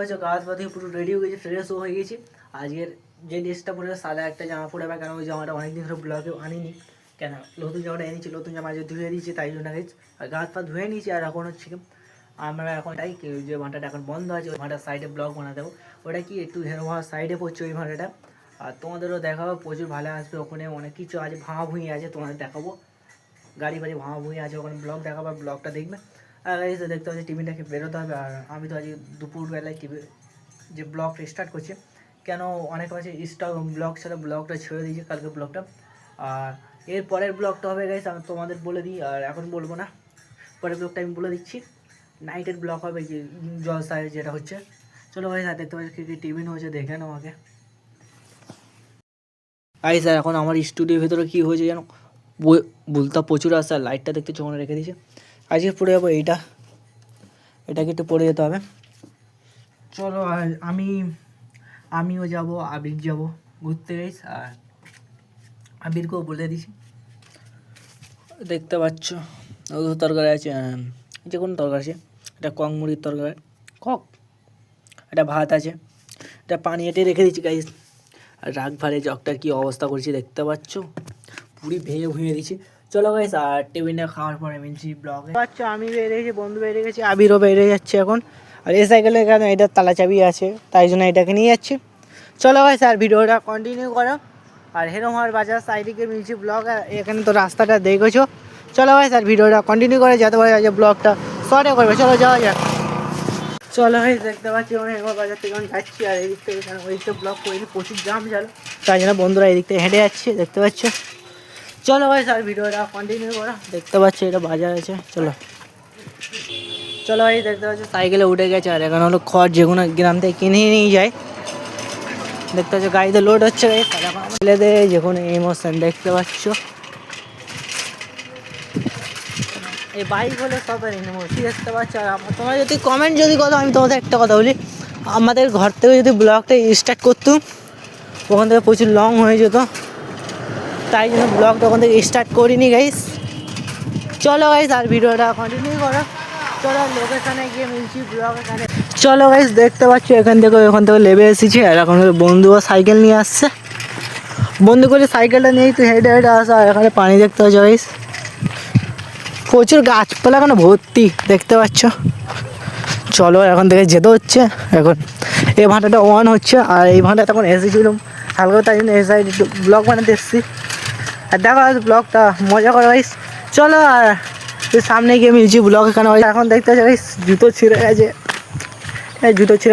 হচ্ছে গাছ পাতি পুরো রেডি হয়ে গেছে, ফ্রেশও হয়ে গেছি। আজকের যে ড্রেসটা পরে সাদা একটা জামা পরে কেন ওই জামাটা অনেকদিন ধরে ব্লগেও আনিনি, কেন নতুন জামাটা এনেছি, নতুন জামা আজকে ধুয়ে দিয়েছি তাই জন্য গেছি। আর গাছ পা ধুয়ে নিয়েছি। আর এখন হচ্ছে আমরা এখন তাই যে ভাঁটাটা এখন বন্ধ আছে, ওই ভাঁটার সাইডে ব্লগ বানাতে দেবো। ওটা কি একটু হেরোভার সাইডে পড়ছে ওই ভাঁটাটা। আর তোমাদেরও দেখাবো, প্রচুর ভালো আসবে। ওখানে অনেক কিছু আছে, ভাঙা ভুঁই আছে, তোমাদের দেখাবো। গাড়ি বাড়ি ভাঙা ভুঁই আছে, ওখানে ব্লগ দেখাবো, ব্লগটা দেখবে। আর এসে দেখতে পাচ্ছি টিফিনটাকে বেরোতে হবে। আর আমি তো আজকে দুপুরবেলায় টিভি যে ব্লগটা স্টার্ট করছি, কেন অনেক আছে ব্লগ ছাড়া ব্লগটা ছেড়ে দিয়েছি কালকে ব্লগটা। আর এর পরের ব্লগটা হবে গাইস, আমি তোমাদের বলে দিই, আর এখন বলবো না, পরের ব্লগটা আমি বলে দিচ্ছি। নাইটের ব্লগ হবে, যে জলসায় যেটা হচ্ছে। চলো ভাই, আর দেখতে পাচ্ছি কী কী টিফিন হয়েছে, দেখে নাও আমাকে। আই স্যার, এখন আমার স্টুডিওর ভেতরে কী হয়েছে যেন বলতা প্রচুর আসছে। আর লাইটটা দেখতে চোখে রেখে দিয়েছে। আজকে পড়ে যাবো এটাকে একটু পড়ে যেতে হবে। চলো, আর আমিও যাব, আবির যাব ঘুরতে গাইস। আর আবিরকেও বলে দিছি, দেখতে পাচ্ছ তরকারি আছে, যে কোনো তরকারি আছে। এটা কক মুড়ির তরকারি, এটা ভাত আছে, এটা পানি এঁটে রেখে দিচ্ছি গাইস। আর রাগ ভারে জগটার কী অবস্থা করছি দেখতে পাচ্ছ, পুরি ভেঙে ভুঁয়ে দিচ্ছি। চলো গাইস, আর টিফিনটা খাওয়ার পরে মিলছি ব্লগে। আচ্ছা, আমি বেরিয়ে গেছি, বন্ধু বেরিয়ে গেছি, আবিরও বেরিয়ে যাচ্ছে এখন। আর এই সাইকেলে কেন এটার তালা চাবি আছে, তাই জন্য এটাকে নিয়ে যাচ্ছি। চলো গাইস, আর ভিডিওটা কন্টিনিউ করো। আর হেরোমার বাজার সাইডে মিলছি ব্লগ, আর এখানে তো রাস্তাটা দেখেছো। চলো গাইস, আর ভিডিওটা কন্টিনিউ করে যাতে পারে যে ব্লগটা শর্টে করবে। চলো যাওয়া যাক। চলো গাইস, দেখতে পাচ্ছি আমি হেরোমার বাজার থেকে যাচ্ছি। আর এই দিক থেকে ওই দিকটা ব্লগ করেছি, প্রচুর জাম ছিল, তাই জন্য বন্ধুরা এই দিক থেকে হেঁটে যাচ্ছে, দেখতে পাচ্ছ। চলো গাইস, আর ভিডিওটা কন্টিনিউ করো। দেখতে পাচ্ছ এটা বাজার আছে। চলো ভাই, দেখতে পাচ্ছ সাইকেলে উঠে গেছে। আর এখানে হলো খড়, যেগুলো গ্রাম থেকে কিনে নিয়ে যায়। দেখতে পাচ্ছ গাড়িতে লোড হচ্ছে ছেলেদের, যে কোনো ইমোশন দেখতে পাচ্ছ। এই বাইক হলে সবের ইমোশন দেখতে পাচ্ছ। আর তোমরা যদি কমেন্ট যদি করো, আমি তোমাদের একটা কথা বলি, আমাদের ঘর থেকে যদি ব্লগটা স্টার্ট করতাম, ওখান থেকে প্রচুর লং হয়ে যেত, তাই জন্য ব্লগটা ওখান থেকে স্টার্ট করিনি গাইস। চলো গাইস, আর ভিডিওটা কন্টিনিউ করো। চলো লোকেশনে গিয়ে মিলছি ব্লগ এখানে। চলো গাইস, দেখতে পাচ্ছ ওখান থেকে লেবে এসেছি। আর এখন বন্ধুও সাইকেল নিয়ে আসছে, বন্ধু করে সাইকেলটা নিয়েই তো হেঁটে হেঁটে আসা। আর এখানে পানি দেখতে পাচ্ছ গাইস, প্রচুর গাছপালা এখানে ভর্তি, দেখতে পাচ্ছ। চলো এখন থেকে যেতে হচ্ছে। এখন এই ভাঁটাটা অন হচ্ছে, আর এই ভাঁটাটা তখন এসেছিলাম হালকা, তাই জন্য এই সাইড একটু ব্লগ বানাতে এসেছি। আর দেখো ব্লগটা মজা করো গাইস। চলো, আর সামনে গিয়ে মিলছি ব্লগ এখানে। এখন দেখতে পাচ্ছি জুতো ছিঁড়ে গেছে, জুতো ছিঁড়ে